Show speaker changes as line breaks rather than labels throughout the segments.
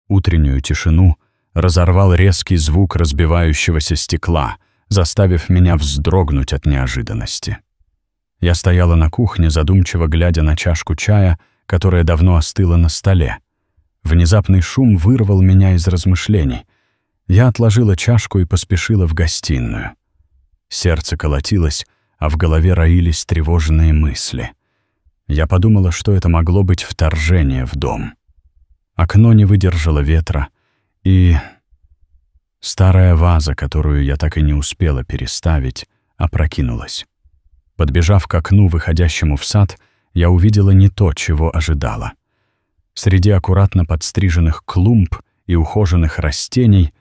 Утреннюю тишину разорвал резкий звук разбивающегося стекла, заставив меня вздрогнуть от неожиданности. Я стояла на кухне, задумчиво глядя на чашку чая, которая давно остыла на столе. Внезапный шум вырвал меня из размышлений. Я отложила чашку и поспешила в гостиную. Сердце колотилось, а в голове роились тревожные мысли. Я подумала, что это могло быть вторжение в дом. Окно не выдержало ветра, и старая ваза, которую я так и не успела переставить, опрокинулась. Подбежав к окну, выходящему в сад, я увидела не то, чего ожидала. Среди аккуратно подстриженных клумб и ухоженных растений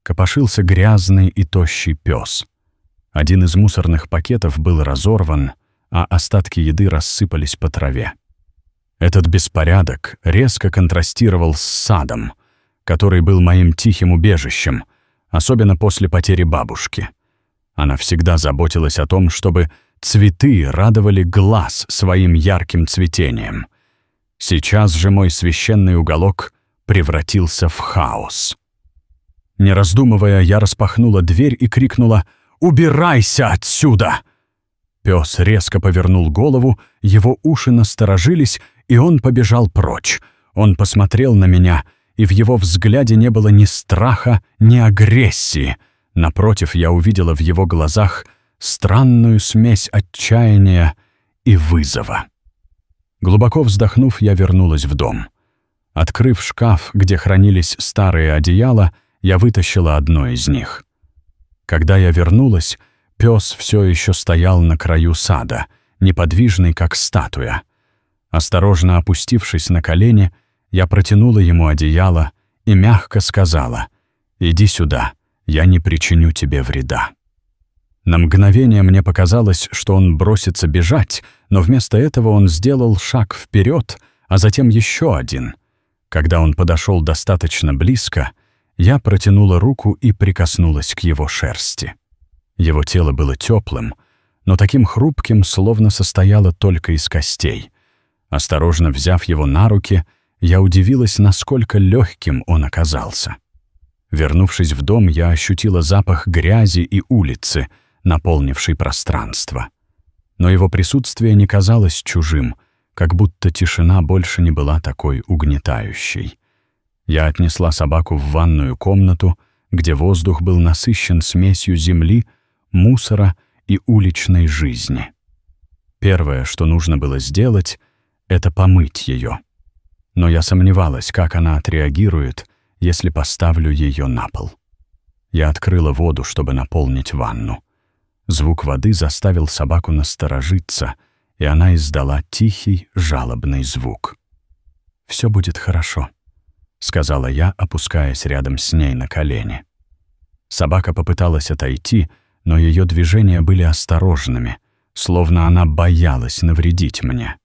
копошился грязный и тощий пес. Один из мусорных пакетов был разорван, а остатки еды рассыпались по траве. Этот беспорядок резко контрастировал с садом, который был моим тихим убежищем, особенно после потери бабушки. Она всегда заботилась о том, чтобы цветы радовали глаз своим ярким цветением. Сейчас же мой священный уголок превратился в хаос. Не раздумывая, я распахнула дверь и крикнула: «Убирайся отсюда!» Пес резко повернул голову, его уши насторожились, и он побежал прочь. Он посмотрел на меня, и в его взгляде не было ни страха, ни агрессии. Напротив, я увидела в его глазах странную смесь отчаяния и вызова. Глубоко вздохнув, я вернулась в дом. Открыв шкаф, где хранились старые одеяла, я вытащила одно из них. Когда я вернулась, пес все еще стоял на краю сада, неподвижный, как статуя. Осторожно опустившись на колени, я протянула ему одеяло и мягко сказала: «Иди сюда, я не причиню тебе вреда». На мгновение мне показалось, что он бросится бежать, но вместо этого он сделал шаг вперед, а затем еще один. Когда он подошел достаточно близко, я протянула руку и прикоснулась к его шерсти. Его тело было теплым, но таким хрупким, словно состояло только из костей. Осторожно взяв его на руки, я удивилась, насколько легким он оказался. Вернувшись в дом, я ощутила запах грязи и улицы, наполнивший пространство. Но его присутствие не казалось чужим, как будто тишина больше не была такой угнетающей. Я отнесла собаку в ванную комнату, где воздух был насыщен смесью земли, мусора и уличной жизни. Первое, что нужно было сделать, это помыть ее. Но я сомневалась, как она отреагирует, если поставлю ее на пол. Я открыла воду, чтобы наполнить ванну. Звук воды заставил собаку насторожиться, и она издала тихий, жалобный звук. «Все будет хорошо», — сказала я, опускаясь рядом с ней на колени. Собака попыталась отойти, но ее движения были осторожными, словно она боялась навредить мне.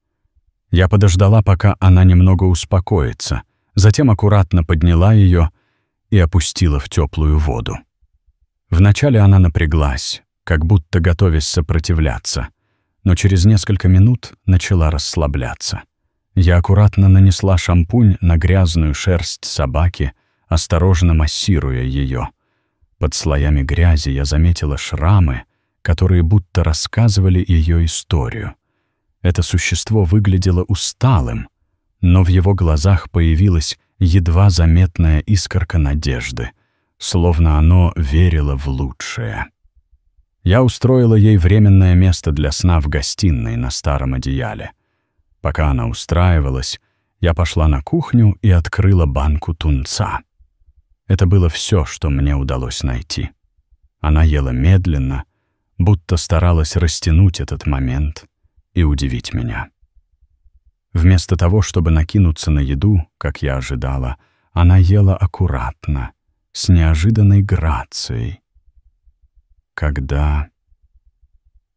Я подождала, пока она немного успокоится, затем аккуратно подняла ее и опустила в теплую воду. Вначале она напряглась, как будто готовясь сопротивляться, но через несколько минут начала расслабляться. Я аккуратно нанесла шампунь на грязную шерсть собаки, осторожно массируя ее. Под слоями грязи я заметила шрамы, которые будто рассказывали ее историю. Это существо выглядело усталым, но в его глазах появилась едва заметная искорка надежды, словно оно верило в лучшее. Я устроила ей временное место для сна в гостиной на старом одеяле. Пока она устраивалась, я пошла на кухню и открыла банку тунца. Это было все, что мне удалось найти. Она ела медленно, будто старалась растянуть этот момент и удивить меня. Вместо того, чтобы накинуться на еду, как я ожидала, она ела аккуратно, с неожиданной грацией. Когда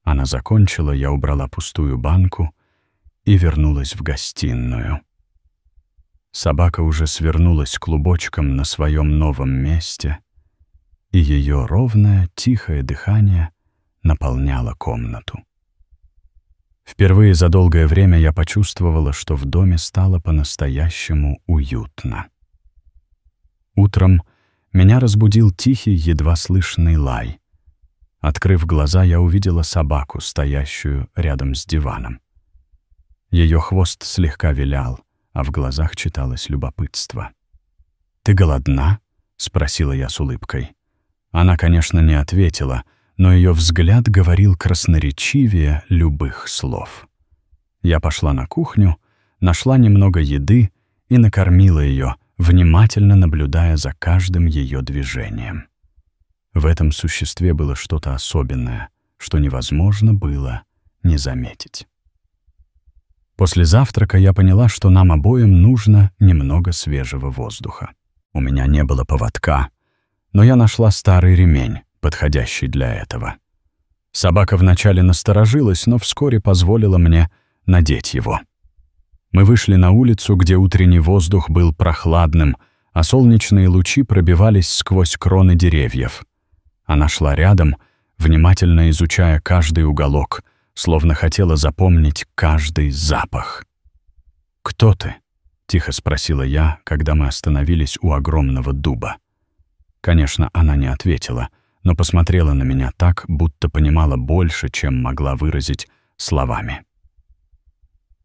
она закончила, я убрала пустую банку и вернулась в гостиную. Собака уже свернулась клубочком на своем новом месте, и ее ровное, тихое дыхание наполняло комнату. Впервые за долгое время я почувствовала, что в доме стало по-настоящему уютно. утром меня разбудил тихий, едва слышный лай. Открыв глаза, я увидела собаку, стоящую рядом с диваном. Ее хвост слегка вилял, а в глазах читалось любопытство. «Ты голодна?» — спросила я с улыбкой. Она, конечно, не ответила, но ее взгляд говорил красноречивее любых слов. Я пошла на кухню, нашла немного еды и накормила ее, внимательно наблюдая за каждым ее движением. В этом существе было что-то особенное, что невозможно было не заметить. После завтрака я поняла, что нам обоим нужно немного свежего воздуха. У меня не было поводка, но я нашла старый ремень, подходящий для этого. Собака вначале насторожилась, но вскоре позволила мне надеть его. Мы вышли на улицу, где утренний воздух был прохладным, а солнечные лучи пробивались сквозь кроны деревьев. Она шла рядом, внимательно изучая каждый уголок, словно хотела запомнить каждый запах. «Кто ты?» — тихо спросила я, когда мы остановились у огромного дуба. Конечно, она не ответила, но посмотрела на меня так, будто понимала больше, чем могла выразить словами.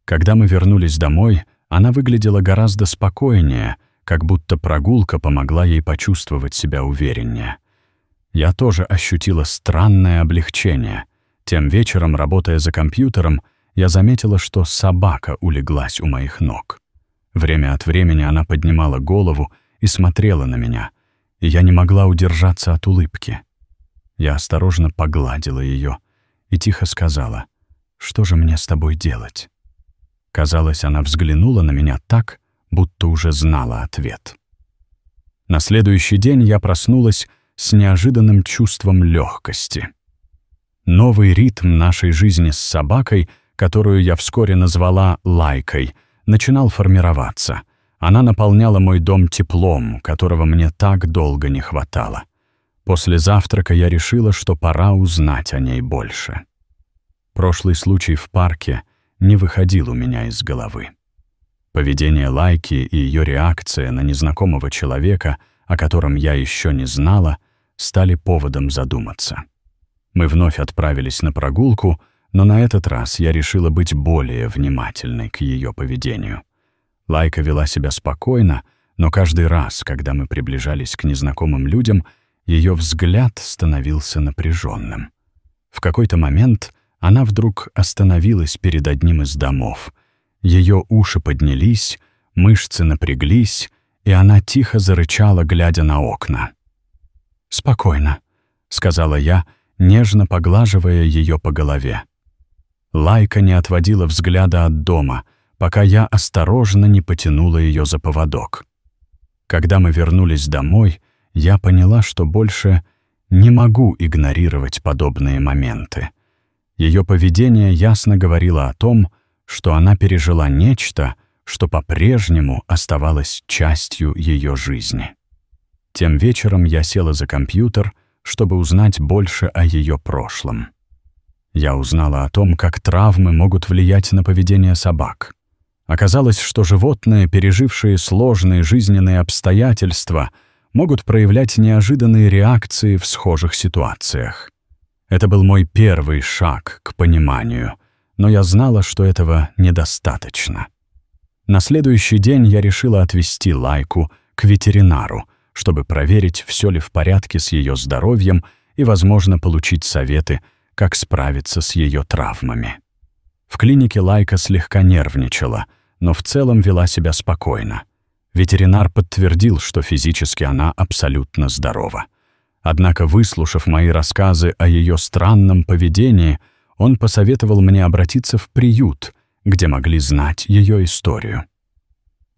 Когда мы вернулись домой, она выглядела гораздо спокойнее, как будто прогулка помогла ей почувствовать себя увереннее. Я тоже ощутила странное облегчение. Тем вечером, работая за компьютером, я заметила, что собака улеглась у моих ног. Время от времени она поднимала голову и смотрела на меня, и я не могла удержаться от улыбки. Я осторожно погладила ее и тихо сказала: «Что же мне с тобой делать?» Казалось, она взглянула на меня так, будто уже знала ответ. На следующий день я проснулась с неожиданным чувством легкости. Новый ритм нашей жизни с собакой, которую я вскоре назвала Лайкой, начинал формироваться. Она наполняла мой дом теплом, которого мне так долго не хватало. После завтрака я решила, что пора узнать о ней больше. Прошлый случай в парке не выходил у меня из головы. Поведение Лайки и ее реакция на незнакомого человека, о котором я еще не знала, стали поводом задуматься. Мы вновь отправились на прогулку, но на этот раз я решила быть более внимательной к ее поведению. Лайка вела себя спокойно, но каждый раз, когда мы приближались к незнакомым людям, ее взгляд становился напряженным. В какой-то момент она вдруг остановилась перед одним из домов. Ее уши поднялись, мышцы напряглись, и она тихо зарычала, глядя на окна. «Спокойно», — сказала я, нежно поглаживая ее по голове. Лайка не отводила взгляда от дома, пока я осторожно не потянула ее за поводок. Когда мы вернулись домой, я поняла, что больше не могу игнорировать подобные моменты. Ее поведение ясно говорило о том, что она пережила нечто, что по-прежнему оставалось частью ее жизни. Тем вечером я села за компьютер, чтобы узнать больше о ее прошлом. Я узнала о том, как травмы могут влиять на поведение собак. Оказалось, что животные, пережившие сложные жизненные обстоятельства, могут проявлять неожиданные реакции в схожих ситуациях. Это был мой первый шаг к пониманию, но я знала, что этого недостаточно. На следующий день я решила отвезти Лайку к ветеринару, чтобы проверить, все ли в порядке с ее здоровьем и, возможно, получить советы, как справиться с ее травмами. В клинике Лайка слегка нервничала, но в целом вела себя спокойно. Ветеринар подтвердил, что физически она абсолютно здорова. Однако, выслушав мои рассказы о ее странном поведении, он посоветовал мне обратиться в приют, где могли знать ее историю.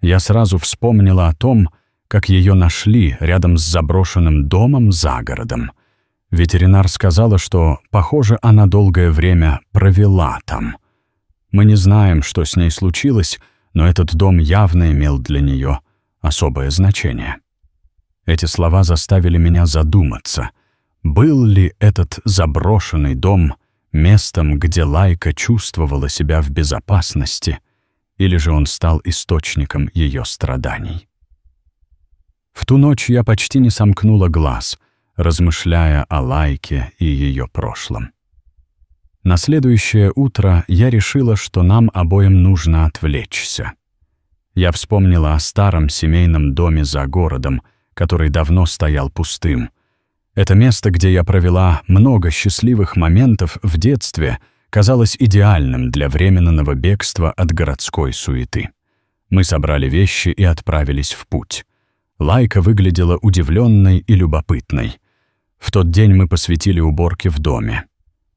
Я сразу вспомнила о том, как ее нашли рядом с заброшенным домом за городом. Ветеринар сказала, что, похоже, она долгое время провела там. Мы не знаем, что с ней случилось, но этот дом явно имел для нее особое значение. Эти слова заставили меня задуматься, был ли этот заброшенный дом местом, где Лайка чувствовала себя в безопасности, или же он стал источником ее страданий. В ту ночь я почти не сомкнула глаз, размышляя о Лайке и ее прошлом. На следующее утро я решила, что нам обоим нужно отвлечься. Я вспомнила о старом семейном доме за городом, который давно стоял пустым. Это место, где я провела много счастливых моментов в детстве, казалось идеальным для временного бегства от городской суеты. Мы собрали вещи и отправились в путь. Лайка выглядела удивленной и любопытной. В тот день мы посвятили уборке в доме.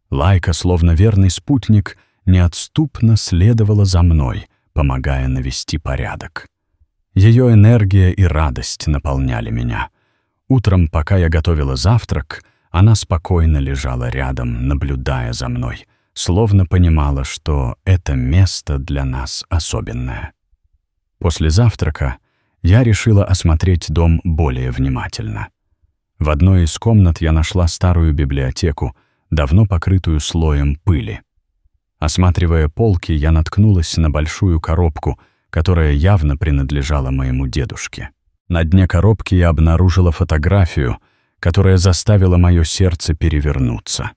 Лайка, словно верный спутник, неотступно следовала за мной, помогая навести порядок. Ее энергия и радость наполняли меня. Утром, пока я готовила завтрак, она спокойно лежала рядом, наблюдая за мной, словно понимала, что это место для нас особенное. После завтрака я решила осмотреть дом более внимательно. В одной из комнат я нашла старую библиотеку, давно покрытую слоем пыли. Осматривая полки, я наткнулась на большую коробку, которая явно принадлежала моему дедушке. На дне коробки я обнаружила фотографию, которая заставила мое сердце перевернуться.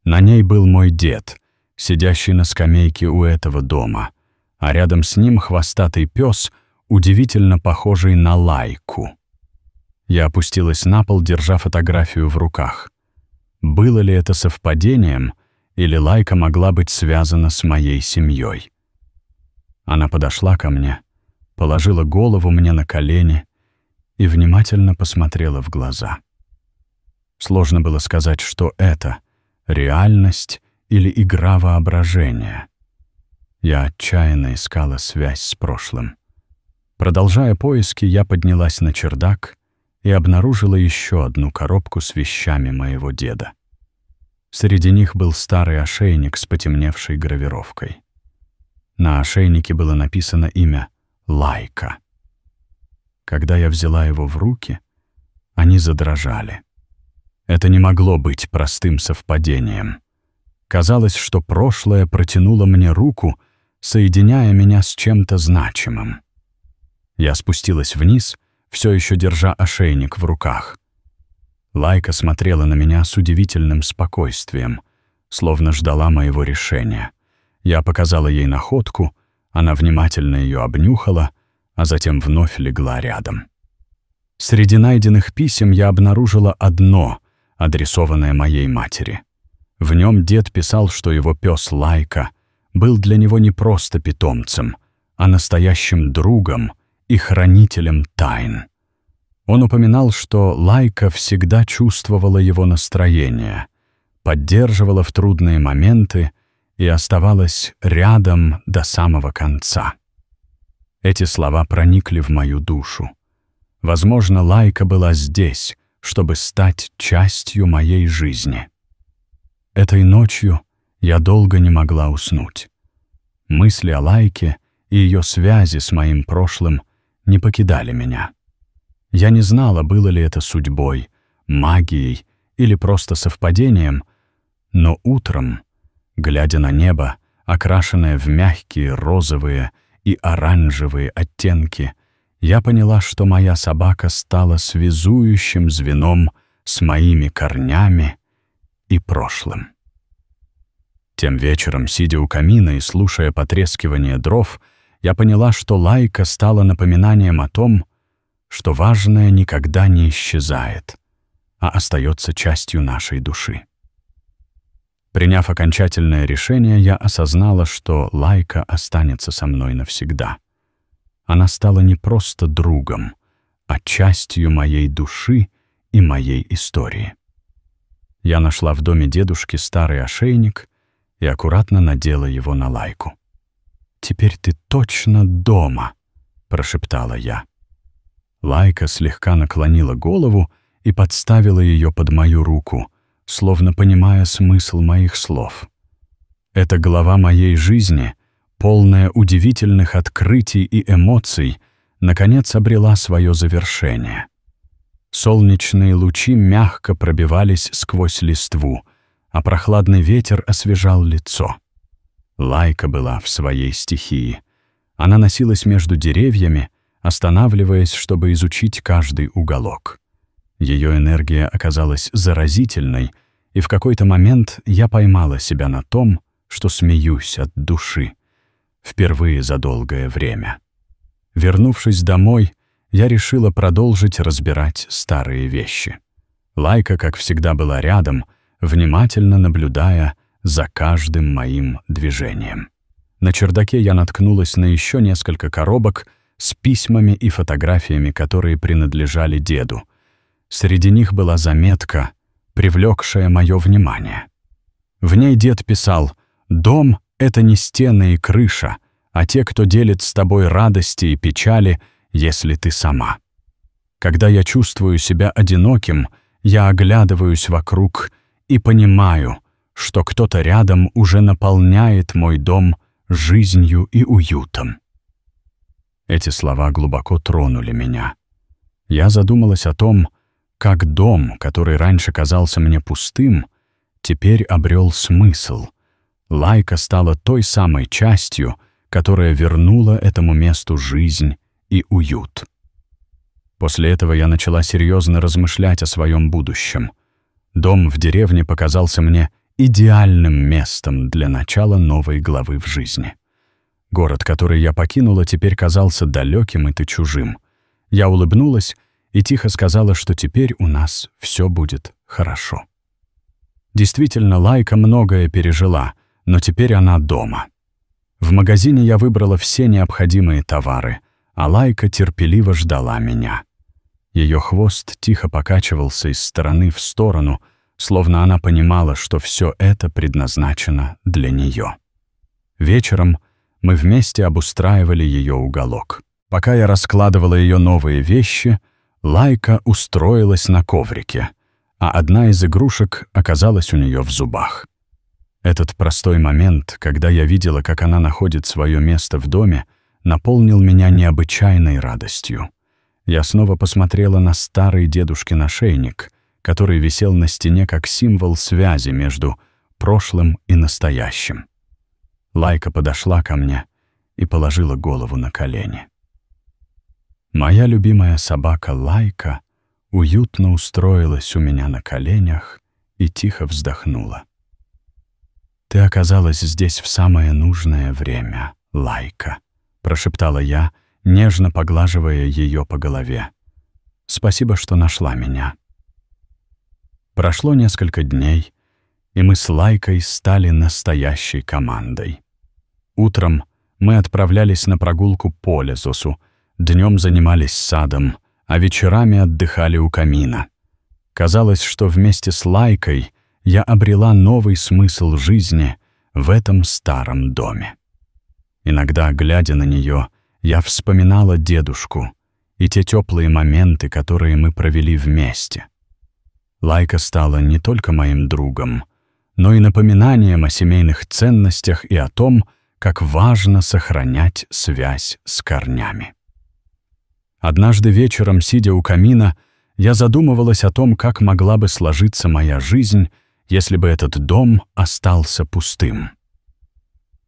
На ней был мой дед, сидящий на скамейке у этого дома, а рядом с ним хвостатый пес, удивительно похожий на Лайку. Я опустилась на пол, держа фотографию в руках. Было ли это совпадением, или Лайка могла быть связана с моей семьей? Она подошла ко мне, положила голову мне на колени и внимательно посмотрела в глаза. Сложно было сказать, что это — реальность или игра воображения. Я отчаянно искала связь с прошлым. Продолжая поиски, я поднялась на чердак и обнаружила еще одну коробку с вещами моего деда. Среди них был старый ошейник с потемневшей гравировкой. На ошейнике было написано имя Лайка. Когда я взяла его в руки, они задрожали. Это не могло быть простым совпадением. Казалось, что прошлое протянуло мне руку, соединяя меня с чем-то значимым. Я спустилась вниз, все еще держа ошейник в руках. Лайка смотрела на меня с удивительным спокойствием, словно ждала моего решения. Я показала ей находку, она внимательно ее обнюхала, а затем вновь легла рядом. Среди найденных писем я обнаружила одно, адресованное моей матери. В нем дед писал, что его пес Лайка был для него не просто питомцем, а настоящим другом и хранителем тайн. Он упоминал, что Лайка всегда чувствовала его настроение, поддерживала в трудные моменты и оставалась рядом до самого конца. Эти слова проникли в мою душу. Возможно, Лайка была здесь, чтобы стать частью моей жизни. Этой ночью я долго не могла уснуть. Мысли о Лайке и ее связи с моим прошлым не покидали меня. Я не знала, было ли это судьбой, магией или просто совпадением, но утром, глядя на небо, окрашенное в мягкие розовые и оранжевые оттенки, я поняла, что моя собака стала связующим звеном с моими корнями и прошлым. Тем вечером, сидя у камина и слушая потрескивание дров, я поняла, что Лайка стала напоминанием о том, что важное никогда не исчезает, а остается частью нашей души. Приняв окончательное решение, я осознала, что Лайка останется со мной навсегда. Она стала не просто другом, а частью моей души и моей истории. Я нашла в доме дедушки старый ошейник и аккуратно надела его на Лайку. «Теперь ты точно дома», — прошептала я. Лайка слегка наклонила голову и подставила ее под мою руку, словно понимая смысл моих слов. Эта глава моей жизни, полная удивительных открытий и эмоций, наконец обрела свое завершение. Солнечные лучи мягко пробивались сквозь листву, а прохладный ветер освежал лицо. Лайка была в своей стихии. Она носилась между деревьями, останавливаясь, чтобы изучить каждый уголок. Ее энергия оказалась заразительной, и в какой-то момент я поймала себя на том, что смеюсь от души. Впервые за долгое время. Вернувшись домой, я решила продолжить разбирать старые вещи. Лайка, как всегда, была рядом, внимательно наблюдая за каждым моим движением. На чердаке я наткнулась на еще несколько коробок с письмами и фотографиями, которые принадлежали деду. Среди них была заметка, привлекшая мое внимание. В ней дед писал: «Дом — это не стены и крыша, а те, кто делит с тобой радости и печали, если ты сама. Когда я чувствую себя одиноким, я оглядываюсь вокруг и понимаю, что кто-то рядом уже наполняет мой дом жизнью и уютом». Эти слова глубоко тронули меня. Я задумалась о том, как дом, который раньше казался мне пустым, теперь обрел смысл. Лайка стала той самой частью, которая вернула этому месту жизнь и уют. После этого я начала серьезно размышлять о своем будущем. Дом в деревне показался мне идеальным местом для начала новой главы в жизни. Город, который я покинула, теперь казался далеким и чужим. Я улыбнулась и тихо сказала, что теперь у нас все будет хорошо. Действительно, Лайка многое пережила, но теперь она дома. В магазине я выбрала все необходимые товары, а Лайка терпеливо ждала меня. Ее хвост тихо покачивался из стороны в сторону, словно она понимала, что все это предназначено для нее. Вечером мы вместе обустраивали ее уголок. Пока я раскладывала ее новые вещи, Лайка устроилась на коврике, а одна из игрушек оказалась у нее в зубах. Этот простой момент, когда я видела, как она находит свое место в доме, наполнил меня необычайной радостью. Я снова посмотрела на старый дедушкин ошейник, который висел на стене как символ связи между прошлым и настоящим. Лайка подошла ко мне и положила голову на колени. Моя любимая собака Лайка уютно устроилась у меня на коленях и тихо вздохнула. «Ты оказалась здесь в самое нужное время, Лайка», — прошептала я, нежно поглаживая ее по голове. «Спасибо, что нашла меня». Прошло несколько дней, и мы с Лайкой стали настоящей командой. Утром мы отправлялись на прогулку по лесу, днем занимались садом, а вечерами отдыхали у камина. Казалось, что вместе с Лайкой я обрела новый смысл жизни в этом старом доме. Иногда, глядя на нее, я вспоминала дедушку и те теплые моменты, которые мы провели вместе. Лайка стала не только моим другом, но и напоминанием о семейных ценностях и о том, как важно сохранять связь с корнями. Однажды вечером, сидя у камина, я задумывалась о том, как могла бы сложиться моя жизнь, если бы этот дом остался пустым.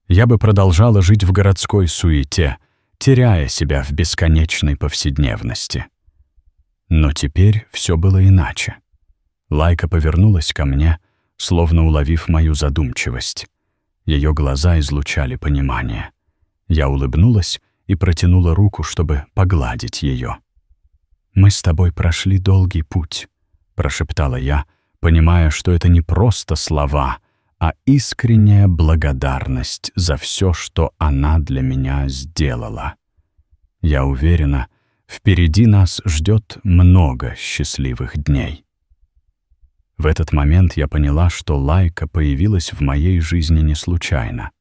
Я бы продолжала жить в городской суете, теряя себя в бесконечной повседневности. Но теперь все было иначе. Лайка повернулась ко мне, словно уловив мою задумчивость. Ее глаза излучали понимание. Я улыбнулась и протянула руку, чтобы погладить ее. «Мы с тобой прошли долгий путь», — прошептала я, понимая, что это не просто слова, а искренняя благодарность за все, что она для меня сделала. Я уверена, впереди нас ждет много счастливых дней. В этот момент я поняла, что Лайка появилась в моей жизни не случайно.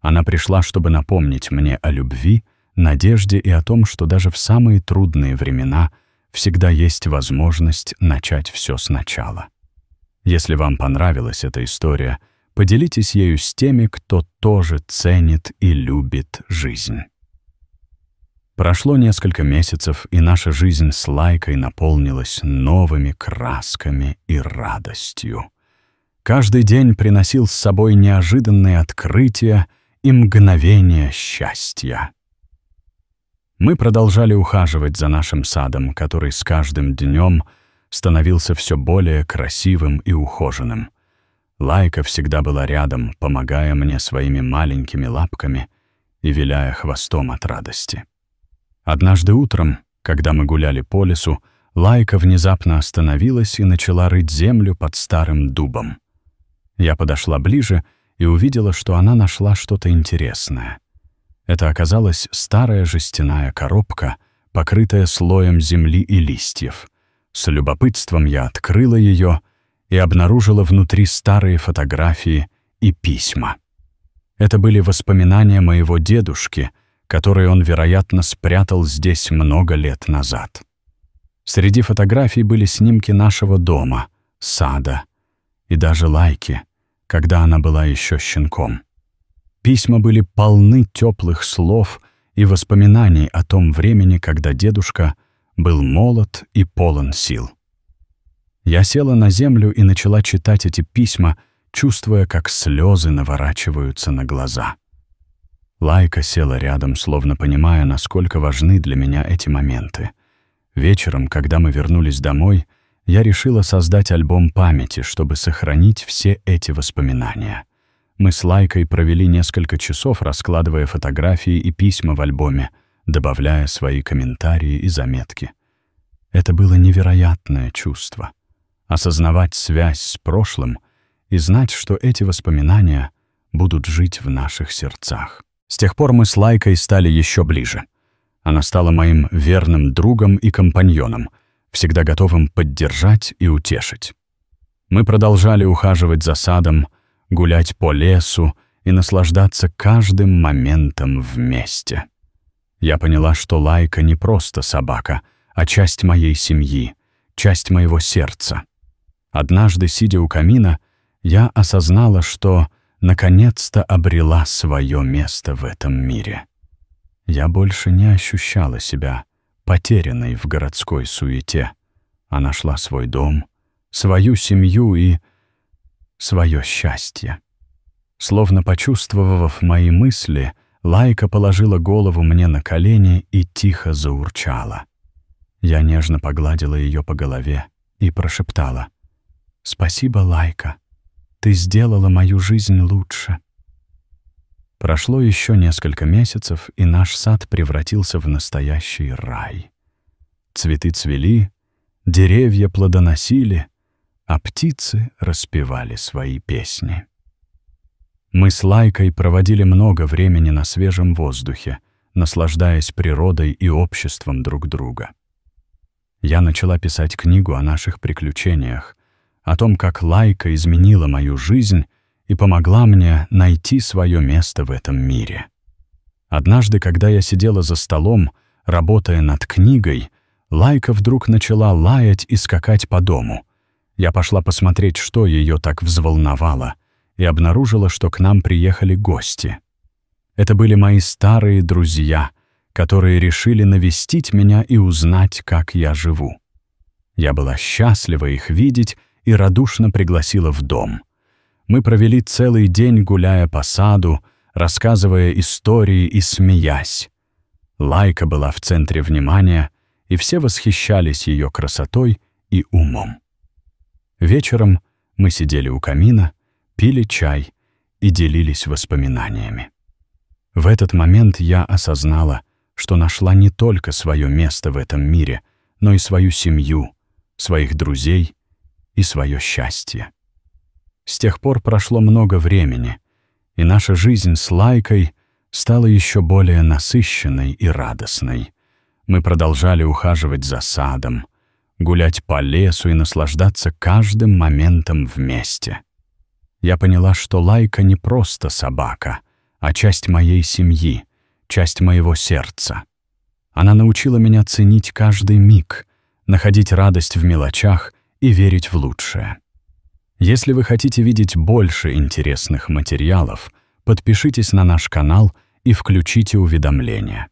Она пришла, чтобы напомнить мне о любви, надежде и о том, что даже в самые трудные времена всегда есть возможность начать все сначала. Если вам понравилась эта история, поделитесь ею с теми, кто тоже ценит и любит жизнь. Прошло несколько месяцев, и наша жизнь с Лайкой наполнилась новыми красками и радостью. Каждый день приносил с собой неожиданные открытия и мгновения счастья. Мы продолжали ухаживать за нашим садом, который с каждым днем становился все более красивым и ухоженным. Лайка всегда была рядом, помогая мне своими маленькими лапками и виляя хвостом от радости. Однажды утром, когда мы гуляли по лесу, Лайка внезапно остановилась и начала рыть землю под старым дубом. Я подошла ближе и увидела, что она нашла что-то интересное. Это оказалась старая жестяная коробка, покрытая слоем земли и листьев. С любопытством я открыла ее и обнаружила внутри старые фотографии и письма. Это были воспоминания моего дедушки, которые он, вероятно, спрятал здесь много лет назад. Среди фотографий были снимки нашего дома, сада и даже Лайки, когда она была еще щенком. Письма были полны теплых слов и воспоминаний о том времени, когда дедушка был молод и полон сил. Я села на землю и начала читать эти письма, чувствуя, как слезы наворачиваются на глаза. Лайка села рядом, словно понимая, насколько важны для меня эти моменты. Вечером, когда мы вернулись домой, я решила создать альбом памяти, чтобы сохранить все эти воспоминания. Мы с Лайкой провели несколько часов, раскладывая фотографии и письма в альбоме, добавляя свои комментарии и заметки. Это было невероятное чувство. Осознавать связь с прошлым и знать, что эти воспоминания будут жить в наших сердцах. С тех пор мы с Лайкой стали еще ближе. Она стала моим верным другом и компаньоном, всегда готовым поддержать и утешить. Мы продолжали ухаживать за садом, гулять по лесу и наслаждаться каждым моментом вместе. Я поняла, что Лайка не просто собака, а часть моей семьи, часть моего сердца. Однажды, сидя у камина, я осознала, что наконец-то обрела свое место в этом мире. Я больше не ощущала себя потерянной в городской суете, а нашла свой дом, свою семью и свое счастье. Словно почувствовав мои мысли, Лайка положила голову мне на колени и тихо заурчала. Я нежно погладила ее по голове и прошептала: «Спасибо, Лайка, ты сделала мою жизнь лучше». Прошло еще несколько месяцев, и наш сад превратился в настоящий рай. Цветы цвели, деревья плодоносили, а птицы распевали свои песни. Мы с Лайкой проводили много времени на свежем воздухе, наслаждаясь природой и обществом друг друга. Я начала писать книгу о наших приключениях, о том, как Лайка изменила мою жизнь и помогла мне найти свое место в этом мире. Однажды, когда я сидела за столом, работая над книгой, Лайка вдруг начала лаять и скакать по дому. Я пошла посмотреть, что ее так взволновало, и обнаружила, что к нам приехали гости. Это были мои старые друзья, которые решили навестить меня и узнать, как я живу. Я была счастлива их видеть и радушно пригласила в дом. Мы провели целый день, гуляя по саду, рассказывая истории и смеясь. Лайка была в центре внимания, и все восхищались ее красотой и умом. Вечером мы сидели у камина, пили чай и делились воспоминаниями. В этот момент я осознала, что нашла не только свое место в этом мире, но и свою семью, своих друзей и свое счастье. С тех пор прошло много времени, и наша жизнь с Лайкой стала еще более насыщенной и радостной. Мы продолжали ухаживать за садом, гулять по лесу и наслаждаться каждым моментом вместе. Я поняла, что Лайка не просто собака, а часть моей семьи, часть моего сердца. Она научила меня ценить каждый миг, находить радость в мелочах и верить в лучшее. Если вы хотите видеть больше интересных материалов, подпишитесь на наш канал и включите уведомления.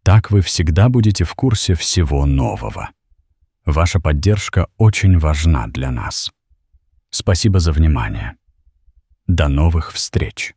Так вы всегда будете в курсе всего нового. Ваша поддержка очень важна для нас. Спасибо за внимание. До новых встреч!